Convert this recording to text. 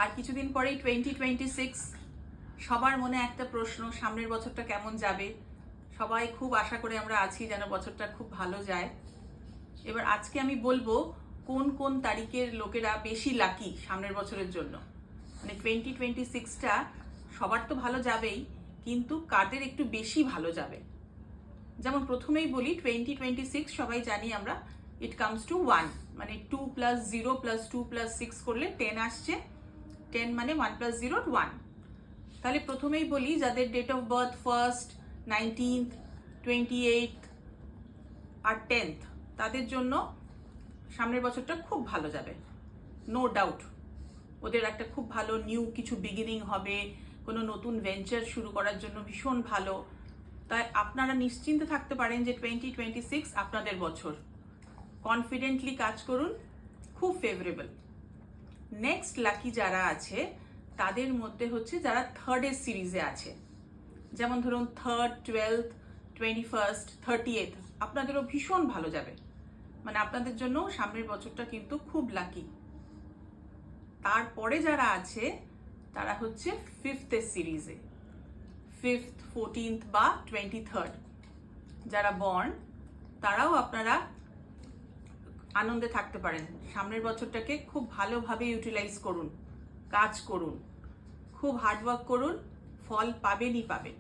আর কিছুদিন পরেই 2026। সবার মনে একটা প্রশ্ন, সামনের বছরটা কেমন যাবে। সবাই খুব আশা করে আমরা আছি যেন বছরটা খুব ভালো যায়। এবার আজকে আমি বলবো কোন কোন তারিখের লোকেরা বেশি লাকি সামনের বছরের জন্য। মানে 2026টা সবার তো ভালো যাবেই, কিন্তু কাদের একটু বেশি ভালো যাবে। যেমন প্রথমেই বলি 2026 সবাই জানি আমরা ইট কামস টু 1, মানে 2 + 0 + 2 + 6 করলে 10 আসছে। 10 মানে 1 + 0 1। তাহলে প্রথমেই বলি যাদের date of birth 1st, 19th, 28th R 10th, তাদের জন্য সামনের বছরটা খুব ভালো যাবে, নো ডাউট। ওদের একটা খুব ভালো নিউ কিছু বিগিনিং হবে, কোনো নতুন ভেঞ্চার শুরু করার জন্য ভীষণ ভালো। তাই আপনারা নিশ্চিন্তে থাকতে পারেন যে 2026 আপনাদের বছর। কনফিডেন্টলি কাজ করুন, খুব ফেভারেবল। নেক্সট লাকি যারা আছে তাদের মধ্যে হচ্ছে যারা থার্ডের সিরিজে আছে, যেমন ধরুন 3rd, 12th, 21st, 30th, আপনাদেরও ভীষণ ভালো যাবে। মানে আপনাদের জন্য সামনের বছরটা কিন্তু খুব লাকি। তারপরে যারা আছে তারা হচ্ছে 5th সিরিজে, 5th, 14th বা 23rd যারা বর্ন, তারাও আপনারা আনন্দে থাকতে পারেন। সামনের বছরটাকে খুব ভালোভাবে ইউটিলাইজ করুন, কাজ করুন, খুব হার্ডওয়ার্ক করুন, ফল পাবেনই পাবেন।